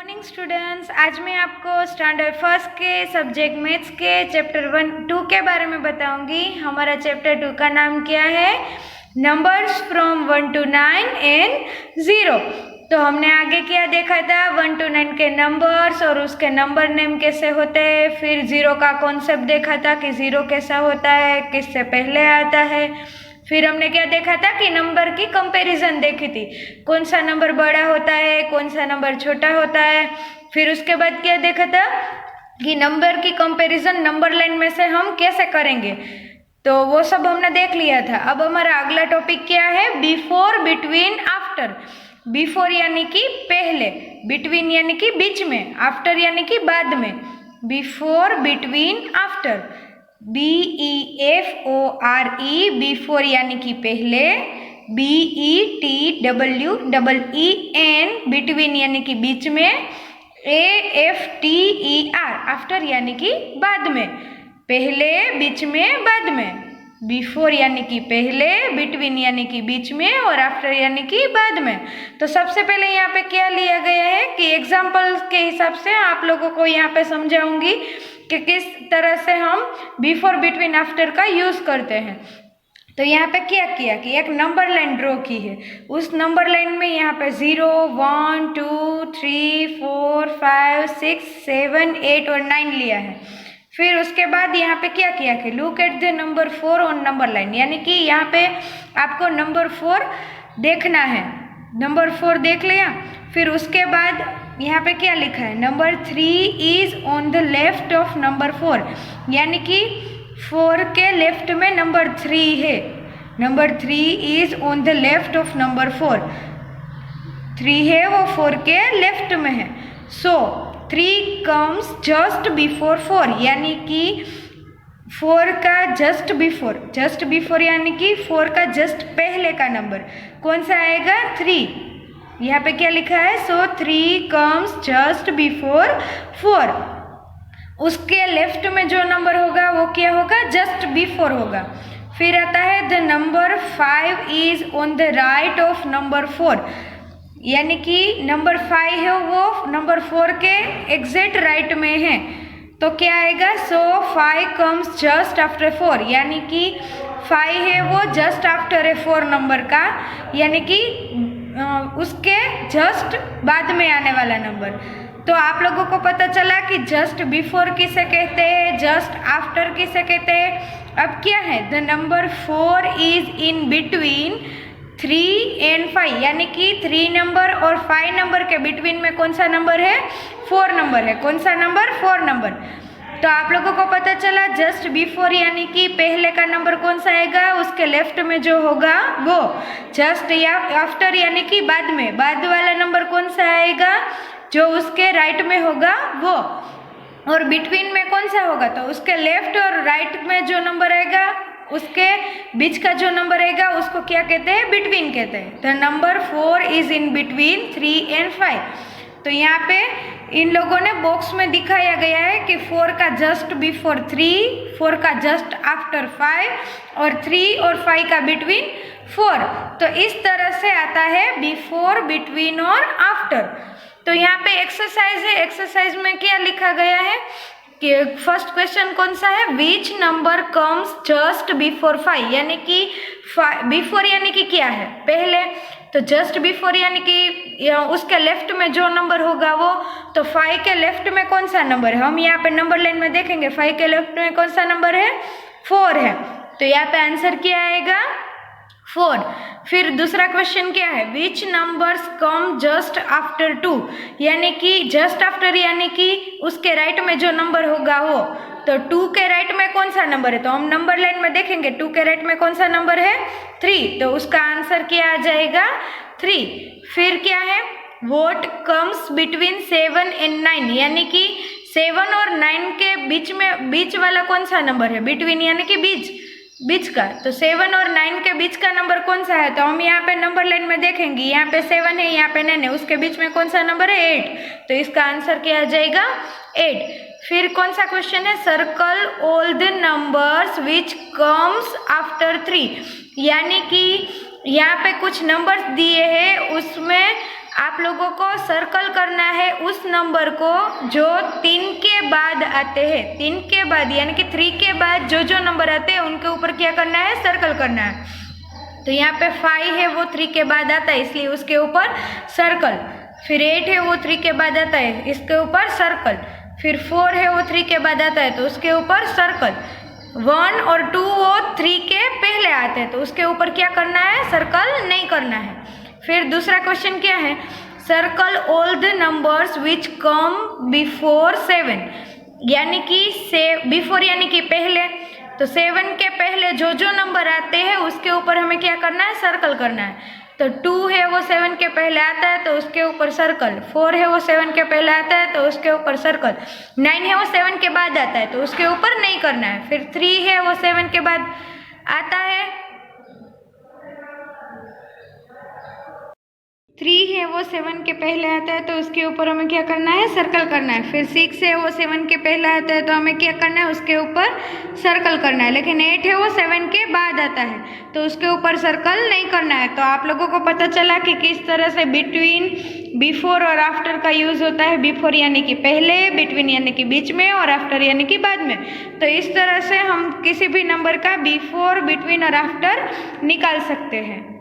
Morning students, आज मैं आपको स्टैंडर्ड फर्स्ट के सब्जेक्ट मैथ्स के चैप्टर 1-2 के बारे में बताऊंगी। हमारा चैप्टर 2 का नाम क्या है? Numbers from 1 to 9 and 0। तो हमने आगे क्या देखा था? 1 to 9 के नंबर्स और उसके नंबर नेम कैसे होते हैं। फिर 0 का कॉन्सेप्ट देखा था कि 0 कैसा होता है, किससे पहले आता है। फिर हमने क्या देखा था कि नंबर की कंपैरिजन देखी थी, कौन सा नंबर बड़ा होता है, कौन सा नंबर छोटा होता है। फिर उसके बाद क्या देखा था कि नंबर की कंपैरिजन नंबर लाइन में से हम कैसे करेंगे, तो वो सब हमने देख लिया था। अब हमारा अगला टॉपिक क्या है? Before, between, after. बिफोर यानी कि पहले, बिटवीन यानी कि बीच में, आफ्टर यानी कि बाद में। Before, between, after. BEFORE, before यानी कि पहले। BETWEEN, बिटवीन यानी कि बीच में। AFTER, आफ्टर यानी कि बाद में। पहले, बीच में, बाद में। बिफोर यानी कि पहले, बिटवीन यानी कि बीच में और आफ्टर यानी कि बाद में। तो सबसे पहले यहाँ पे क्या लिया गया है कि एग्जाम्पल के हिसाब से आप लोगों को यहाँ पे समझाऊंगी कि किस तरह से हम बिफोर, बिटवीन, आफ्टर का यूज करते हैं। तो यहाँ पे क्या किया कि एक नंबर लाइन ड्रॉ की है। उस नंबर लाइन में यहाँ पे 0, 1, 2, 3, 4, 5, 6, 7, 8 और 9 लिया है। फिर उसके बाद यहाँ पे क्या किया कि look at the number 4 on number line, यानी कि यहाँ पे आपको नंबर 4 देखना है। नंबर 4 देख लिया। फिर उसके बाद यहाँ पे क्या लिखा है? Number 3 is on the left of number 4, यानी कि 4 के लेफ्ट में नंबर 3 है। Number 3 is on the left of number 4। 3 है वो 4 के लेफ्ट में है। सो 3 कम्स जस्ट बिफोर 4, यानी कि 4 का जस्ट बिफोर यानी कि 4 का जस्ट पहले का नंबर कौन सा आएगा? 3। यहाँ पे क्या लिखा है? सो 3 कम्स जस्ट बिफोर 4। उसके लेफ्ट में जो नंबर होगा वो क्या होगा? जस्ट बिफोर होगा। फिर आता है the number 5 is on the right of number 4, यानी कि नंबर 5 है वो नंबर 4 के एग्जैक्ट राइट में है। तो क्या आएगा? सो 5 कम्स जस्ट आफ्टर 4, यानी कि 5 है वो जस्ट आफ्टर है 4 नंबर का, यानी कि उसके जस्ट बाद में आने वाला नंबर। तो आप लोगों को पता चला कि जस्ट बिफोर किसे कहते हैं, जस्ट आफ्टर किसे कहते हैं। अब क्या है? The number 4 is in between 3 and 5, यानी कि 3 नंबर और 5 नंबर के बिटवीन में कौन सा नंबर है? 4 नंबर है। कौन सा नंबर? 4 नंबर। तो आप लोगों को पता चला जस्ट बिफोर यानी कि पहले का नंबर कौन सा आएगा? उसके लेफ्ट में जो होगा वो। जस्ट या आफ्टर यानी कि बाद में, बाद वाला नंबर कौन सा आएगा? जो उसके राइट में होगा वो। और बिटवीन में कौन सा होगा? तो उसके लेफ्ट और राइट में जो नंबर आएगा, उसके बीच का जो नंबर आएगा उसको क्या कहते हैं? बिटवीन कहते हैं। The number 4 is in between 3 and 5। तो यहाँ पे इन लोगों ने बॉक्स में दिखाया गया है कि 4 का जस्ट बिफोर 3, 4 का जस्ट आफ्टर 5 और 3 और 5 का बिटवीन 4। तो इस तरह से आता है बिफोर, बिटवीन और आफ्टर। तो यहाँ पे एक्सरसाइज है। एक्सरसाइज में क्या लिखा गया है कि फर्स्ट क्वेश्चन कौन सा है? Which number comes just before 5, यानी कि बिफोर यानी कि क्या है? पहले। तो जस्ट बिफोर यानी कि उसके लेफ्ट में जो नंबर होगा वो। तो 5 के लेफ्ट में कौन सा नंबर है? हम यहाँ पे नंबर लाइन में देखेंगे 5 के लेफ्ट में कौन सा नंबर है? 4 है। तो यहाँ पे आंसर क्या आएगा? 4। फिर दूसरा क्वेश्चन क्या है? विच नंबर्स कम जस्ट आफ्टर 2, यानी कि जस्ट आफ्टर यानी कि उसके राइट में जो नंबर होगा वो। तो 2 के राइट में कौन सा नंबर है? तो हम नंबर लाइन में देखेंगे 2 के राइट में कौन सा नंबर है? 3। तो उसका आंसर क्या आ जाएगा? 3। फिर क्या है? व्हाट कम्स बिटवीन 7 and 9, यानी कि 7 और 9 के बीच वाला कौन सा नंबर है? बिटवीन यानी कि बीच का। तो 7 और 9 के बीच का नंबर कौन सा है? तो हम यहाँ पे नंबर लाइन में देखेंगे, यहाँ पे 7 है, यहाँ पे 9 है, उसके बीच में कौन सा नंबर है? 8। तो इसका आंसर क्या आ जाएगा? 8। फिर कौन सा क्वेश्चन है? Circle all the numbers which comes after 3, यानी कि यहाँ पे कुछ नंबर्स दिए हैं, उसमें आप लोगों को सर्कल करना है उस नंबर को जो 3 के बाद आते हैं। 3 के बाद यानी कि 3 के बाद जो जो नंबर आते हैं उनके ऊपर क्या करना है, सर्कल करना है। तो यहाँ पे 5 है वो 3 के बाद आता है, इसलिए उसके ऊपर सर्कल। फिर 8 है वो 3 के बाद आता है, इसके ऊपर सर्कल। फिर 4 है वो 3 के बाद आता है तो उसके ऊपर सर्कल। 1 और 2 वो 3 के पहले आते हैं तो उसके ऊपर क्या करना है, सर्कल नहीं करना है। फिर दूसरा क्वेश्चन क्या है, circle all the numbers which come before 7, यानी कि बिफोर यानी कि पहले, तो 7 के पहले जो जो नंबर आते हैं उसके ऊपर हमें क्या करना है, सर्कल करना है। तो 2 है वो 7 के पहले आता है तो उसके ऊपर सर्कल। 4 है वो 7 के पहले आता है तो उसके ऊपर सर्कल। 9 है वो 7 के बाद आता है तो उसके ऊपर नहीं करना है। फिर 3 है वो 7 के बाद आता है, 3 है वो 7 के पहले आता है तो उसके ऊपर हमें क्या करना है, सर्कल करना है। फिर 6 है वो 7 के पहले आता है तो हमें क्या करना है, उसके ऊपर सर्कल करना है। लेकिन 8 है वो 7 के बाद आता है तो उसके ऊपर सर्कल नहीं करना है। तो आप लोगों को पता चला कि किस तरह से बिटवीन, बिफोर और आफ्टर का यूज़ होता है। बिफोर यानी कि पहले, बिटवीन यानी कि बीच में, और आफ्टर यानी कि बाद में। तो इस तरह से हम किसी भी नंबर का बिफोर, बिटवीन और आफ्टर निकाल सकते हैं।